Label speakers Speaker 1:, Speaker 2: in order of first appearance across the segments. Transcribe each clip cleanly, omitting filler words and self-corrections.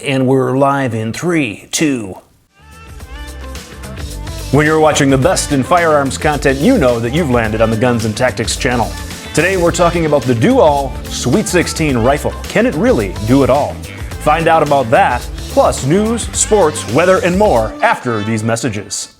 Speaker 1: And we're live in 3, 2. When you're watching the best in firearms content, you know that you've landed on the Guns and Tactics channel. Today we're talking about the Do-All Sweet 16 rifle. Can it really do it all? Find out about that, plus news, sports, weather, and more after these messages.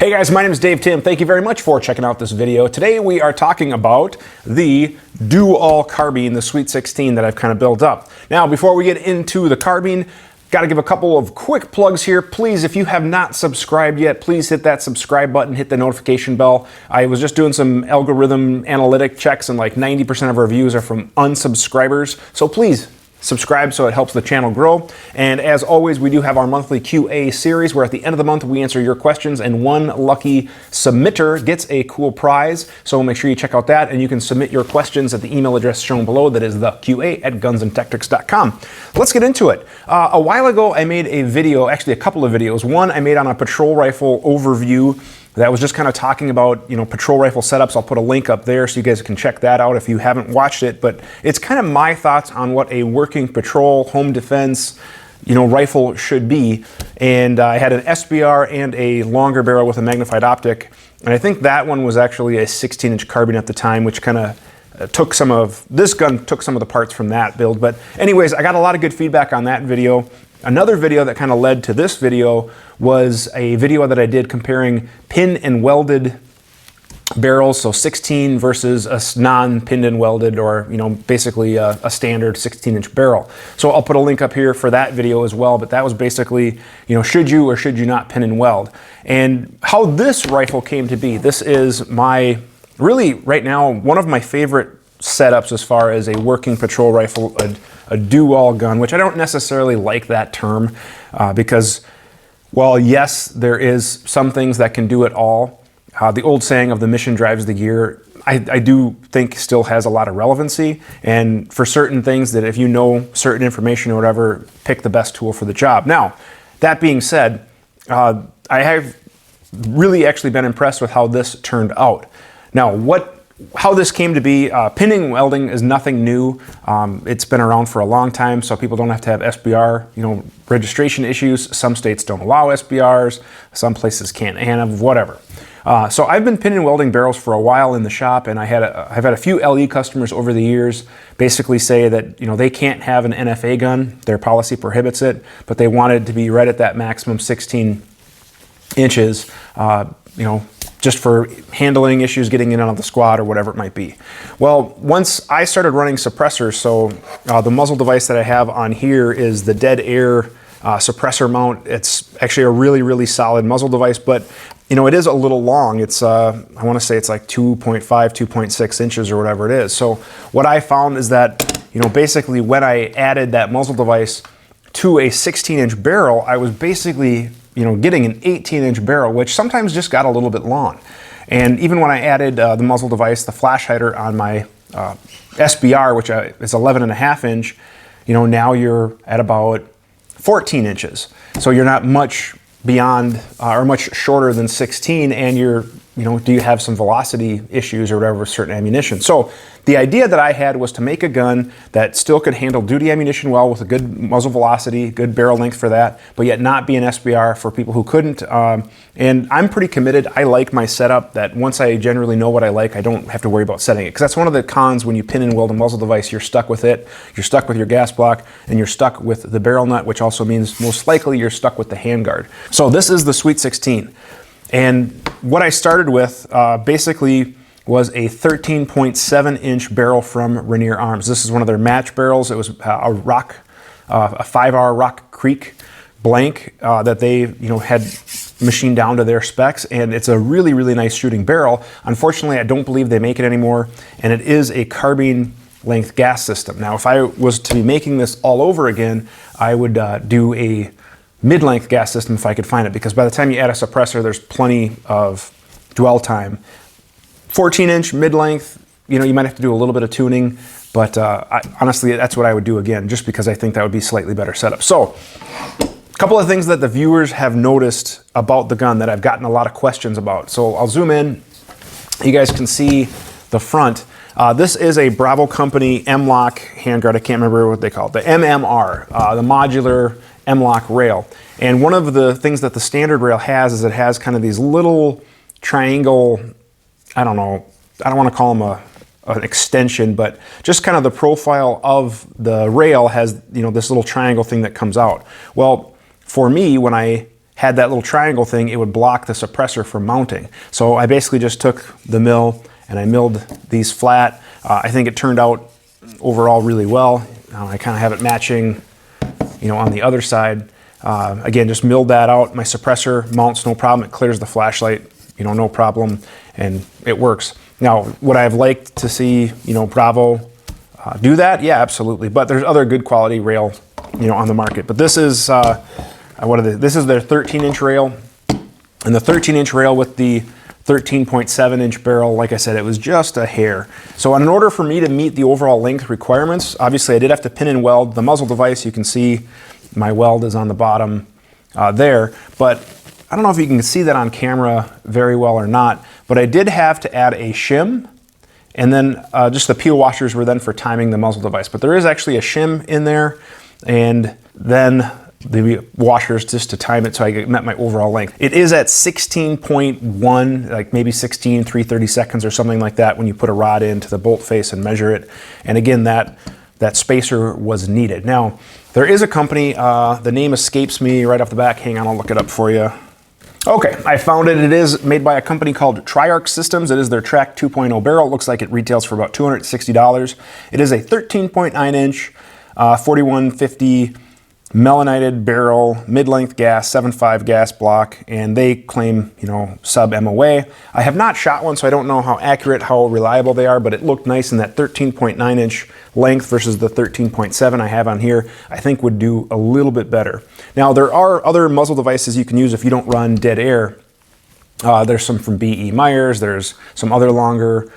Speaker 1: Hey guys, my name is Dave Tim. Thank you very much for checking out this video. Today we are talking about the Do-All carbine, the Sweet 16 that I've kind of built up. Now, before we get into the carbine, got to give a couple of quick plugs here. Please, if you have not subscribed yet, please hit that subscribe button, hit the notification bell. I was just doing some algorithm analytic checks and like 90% of our views are from unsubscribers. So please, subscribe so it helps the channel grow. And as always, we do have our monthly QA series where at the end of the month we answer your questions and one lucky submitter gets a cool prize. So make sure you check out that, and you can submit your questions at the email address shown below, that is theqa@gunsandtactics.com. Let's get into it. A while ago I made a video, actually a couple of videos. One I made on a patrol rifle overview that was just kind of talking about, patrol rifle setups. I'll put a link up there so you guys can check that out if you haven't watched it. But it's kind of my thoughts on what a working patrol, home defense, rifle should be. And I had an SBR and a longer barrel with a magnified optic. And I think that one was actually a 16-inch carbine at the time, which kind of this gun took some of the parts from that build. But anyways, I got a lot of good feedback on that video. Another video that kind of led to this video was a video that I did comparing pin and welded barrels, so 16 versus a non-pinned and welded, or basically a standard 16-inch barrel. So I'll put a link up here for that video as well, but that was basically, should you or should you not pin and weld? And how this rifle came to be. This is really right now, one of my favorite setups as far as a working patrol rifle, a do-all gun, which I don't necessarily like that term because, well, yes, there is some things that can do it all. The old saying of the mission drives the gear, I do think still has a lot of relevancy. And for certain things that if you know certain information or whatever, pick the best tool for the job. Now, that being said, I have really actually been impressed with how this turned out. Now, how this came to be, pinning and welding is nothing new. It's been around for a long time, so people don't have to have SBR, registration issues. Some states don't allow SBRs, some places can't have whatever. So I've been pinning and welding barrels for a while in the shop, and I've had a few LE customers over the years basically say that they can't have an NFA gun. Their policy prohibits it, but they wanted to be right at that maximum 16 inches, just for handling issues, getting in and out of the squad or whatever it might be. Well, once I started running suppressors, so the muzzle device that I have on here is the dead air suppressor mount. It's actually a really, really solid muzzle device, but it is a little long. It's, I want to say it's like 2.5, 2.6 inches or whatever it is. So what I found is that, basically when I added that muzzle device to a 16-inch barrel, I was basically getting an 18-inch barrel, which sometimes just got a little bit long. And even when I added the muzzle device, the flash hider on my SBR, which is 11.5 inch, now you're at about 14 inches. So you're not much beyond or much shorter than 16, and do you have some velocity issues or whatever with certain ammunition. So the idea that I had was to make a gun that still could handle duty ammunition well with a good muzzle velocity, good barrel length for that, but yet not be an SBR for people who couldn't. And I'm pretty committed. I like my setup that once I generally know what I like, I don't have to worry about setting it. Because that's one of the cons when you pin and weld a muzzle device. You're stuck with it, you're stuck with your gas block, and you're stuck with the barrel nut, which also means most likely you're stuck with the handguard. So this is the Sweet 16. And what I started with basically was a 13.7-inch barrel from Rainier Arms. This is one of their match barrels. It was a 5R Rock Creek blank that they had machined down to their specs, and it's a really, really nice shooting barrel. Unfortunately, I don't believe they make it anymore, and it is a carbine length gas system. Now, if I was to be making this all over again, I would do a mid-length gas system if I could find it, because by the time you add a suppressor, there's plenty of dwell time. 14-inch mid-length you know, you might have to do a little bit of tuning, but honestly, that's what I would do again, just because I think that would be slightly better setup. So, a couple of things that the viewers have noticed about the gun that I've gotten a lot of questions about. So I'll zoom in. You guys can see the front. This is a Bravo Company M-LOK handguard. I can't remember what they call it. The MMR, the modular M-LOK rail. And one of the things that the standard rail has is it has kind of these little triangle, I don't know, I don't want to call them an extension, but just kind of the profile of the rail has, you know, this little triangle thing that comes out. Well, for me, when I had that little triangle thing, it would block the suppressor from mounting. So I basically just took the mill and I milled these flat. I think it turned out overall really well. I kind of have it matching, you know, on the other side. Again, just milled that out. My suppressor mounts no problem. It clears the flashlight, you know, no problem, and it works. Now, would I have liked to see, you know, Bravo do that? Yeah, absolutely. But there's other good quality rail, you know, on the market. But this is this is their 13-inch rail, and the 13-inch rail with the 13.7-inch barrel, like I said, it was just a hair. So in order for me to meet the overall length requirements, obviously I did have to pin and weld the muzzle device. You can see my weld is on the bottom there, but I don't know if you can see that on camera very well or not, but I did have to add a shim, and then just the peel washers were then for timing the muzzle device. But there is actually a shim in there, and then the washers just to time it so I met my overall length. It is at 16.1, like maybe 16, 3/30 seconds or something like that when you put a rod into the bolt face and measure it. And again, that spacer was needed. Now, there is a company, the name escapes me right off the back. Hang on, I'll look it up for you. Okay, I found it. It is made by a company called Triarc Systems. It is their Track 2.0 barrel. It looks like it retails for about $260. It is a 13.9-inch, 4150 melanated barrel, mid-length gas, 7.5 gas block, and they claim, you know, sub MOA. I have not shot one, so I don't know how accurate, how reliable they are, but it looked nice in that 13.9-inch length versus the 13.7 I have on here. I think would do a little bit better. Now, there are other muzzle devices you can use if you don't run dead air. There's some from B.E. Myers. There's some other longer,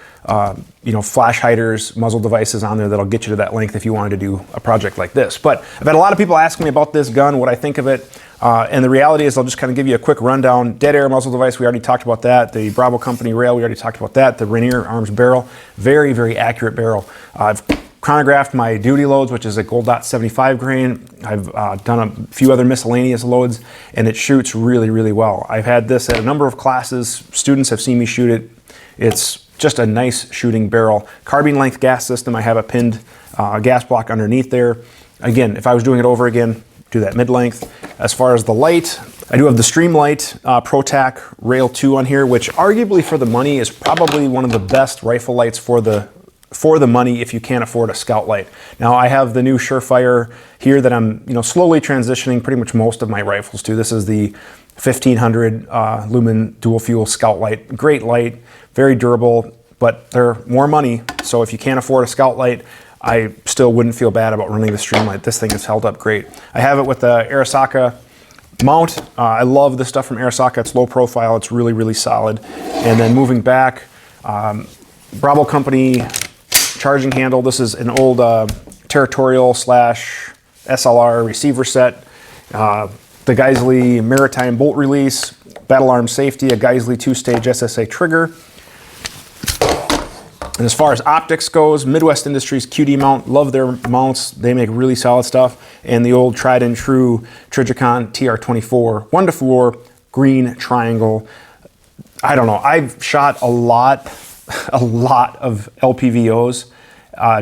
Speaker 1: you know, flash hiders, muzzle devices on there that'll get you to that length if you wanted to do a project like this. But I've had a lot of people asking me about this gun, what I think of it. And the reality is I'll just kind of give you a quick rundown. Dead air muzzle device, we already talked about that. The Bravo Company rail, we already talked about that. The FIREARMS barrel, very, very accurate barrel. I've chronographed my duty loads, which is a gold dot 75 grain. I've done a few other miscellaneous loads, and it shoots really, really well. I've had this at a number of classes. Students have seen me shoot it. It's just a nice shooting barrel. Carbine length gas system. I have a pinned gas block underneath there. Again, if I was doing it over again, do that mid-length. As far as the light, I do have the Streamlight ProTac Rail 2 on here, which arguably for the money is probably one of the best rifle lights for the money if you can't afford a scout light. Now I have the new Surefire here that I'm, you know, slowly transitioning pretty much most of my rifles to. This is the 1500 lumen dual fuel scout light. Great light, very durable, but they're more money. So if you can't afford a scout light, I still wouldn't feel bad about running the Streamlight. This thing has held up great. I have it with the Arisaka mount. I love this stuff from Arisaka. It's low profile. It's really, really solid. And then moving back, Bravo Company charging handle. This is an old Territorial / SLR receiver set. The Geisley Maritime bolt release, Battle Arm safety, a Geisley 2-stage SSA trigger. And as far as optics goes, Midwest Industries QD mount, love their mounts. They make really solid stuff. And the old tried and true Trijicon TR24 1-4 green triangle. I don't know, I've shot a lot of LPVOs,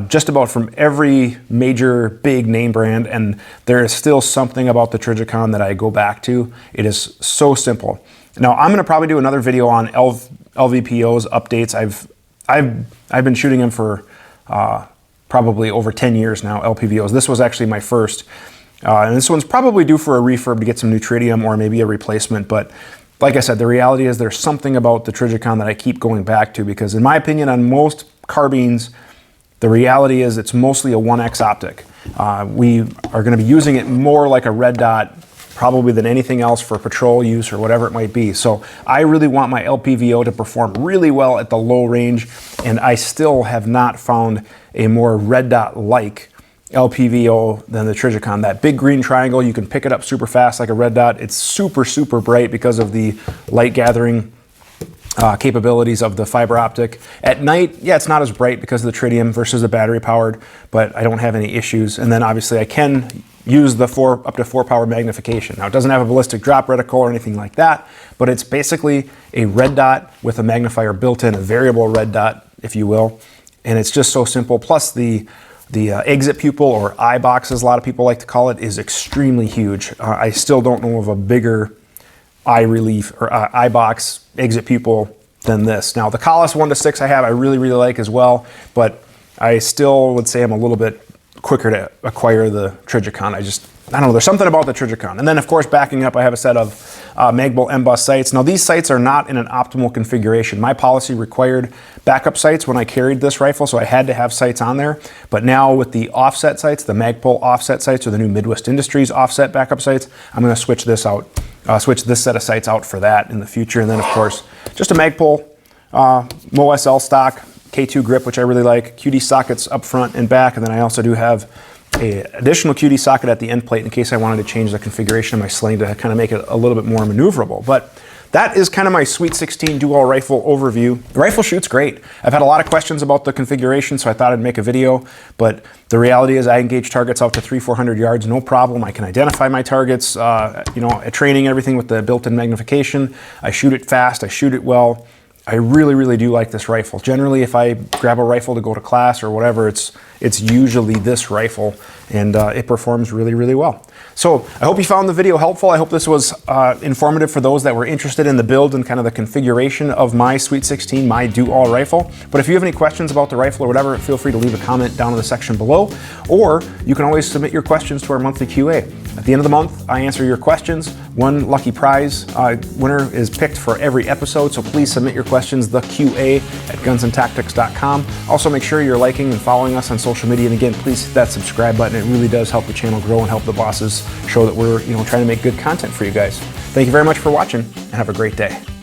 Speaker 1: just about from every major big name brand, and there is still something about the Trijicon that I go back to. It is so simple. Now I'm going to probably do another video on LVPOs updates. I've been shooting them for probably over 10 years now, LPVOs. This was actually my first, and this one's probably due for a refurb to get some new tritium or maybe a replacement. But like I said, the reality is there's something about the Trijicon that I keep going back to, because in my opinion, on most carbines, the reality is it's mostly a 1X optic. We are going to be using it more like a red dot probably than anything else for patrol use or whatever it might be. So I really want my LPVO to perform really well at the low range, and I still have not found a more red dot like LPVO than the Trijicon. That big green triangle, you can pick it up super fast like a red dot. It's super, super bright because of the light gathering capabilities of the fiber optic. At night, yeah, it's not as bright because of the tritium versus the battery powered, but I don't have any issues. And then obviously I can use the up to 4 power magnification. Now it doesn't have a ballistic drop reticle or anything like that, but it's basically a red dot with a magnifier built in, a variable red dot, if you will. And it's just so simple. Plus the exit pupil, or eye box as a lot of people like to call it, is extremely huge. I still don't know of a bigger eye relief or eye box exit pupil than this. Now the Collis 1-6 I have, I really, really like as well, but I still would say I'm a little bit quicker to acquire the Trijicon. I don't know, there's something about the Trijicon. And then of course, backing up, I have a set of Magbolt M-Bus sights. Now these sights are not in an optimal configuration. My policy required backup sights when I carried this rifle, so I had to have sights on there. But now with the offset sights, the Magpul offset sights, or the new Midwest Industries offset backup sights, I'm gonna switch this out, switch this set of sights out for that in the future. And then of course, just a Magpul MOSL stock, K2 grip, which I really like, QD sockets up front and back, and then I also do have an additional QD socket at the end plate in case I wanted to change the configuration of my sling to kind of make it a little bit more maneuverable. But that is kind of my Sweet 16 dual rifle overview. The rifle shoots great. I've had a lot of questions about the configuration, so I thought I'd make a video, but the reality is I engage targets out to 300-400 yards, no problem. I can identify my targets, you know, at training, everything with the built-in magnification. I shoot it fast, I shoot it well. I really, really do like this rifle. Generally, if I grab a rifle to go to class or whatever, it's usually this rifle, and it performs really, really well. So I hope you found the video helpful. I hope this was informative for those that were interested in the build and kind of the configuration of my Sweet 16, my do-all rifle. But if you have any questions about the rifle or whatever, feel free to leave a comment down in the section below, or you can always submit your questions to our monthly QA. At the end of the month, I answer your questions. One lucky prize winner is picked for every episode, so please submit your questions, the QA at gunsandtactics.com. Also, make sure you're liking and following us on social media, and again, please hit that subscribe button. It really does help the channel grow and help the bosses show that we're trying to make good content for you guys. Thank you very much for watching, and have a great day.